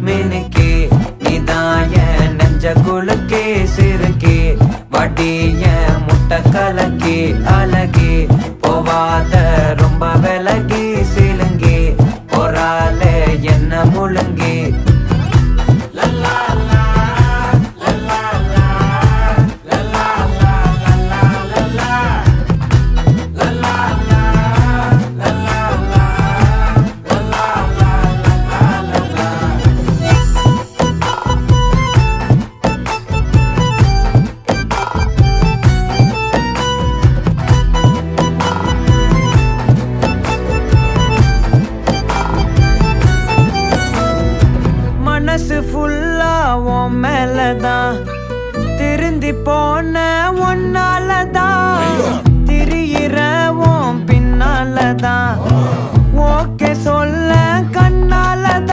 மினுக்கே நீதாய நெஞ்ச குலுக்கே சிறுக்கே வடிய முட்டை கலக்கே அழகே போவாத ரொம்ப விலகி சிலுங்கி பொறால என்ன முழுங்கி மனசு ஃபுல்லா உன் மேலதான் திருந்தி போன ஒன்னாலதான் திரியிற உன் பின்னாலதான் ஓகே சொல்ல கண்ணாலதான்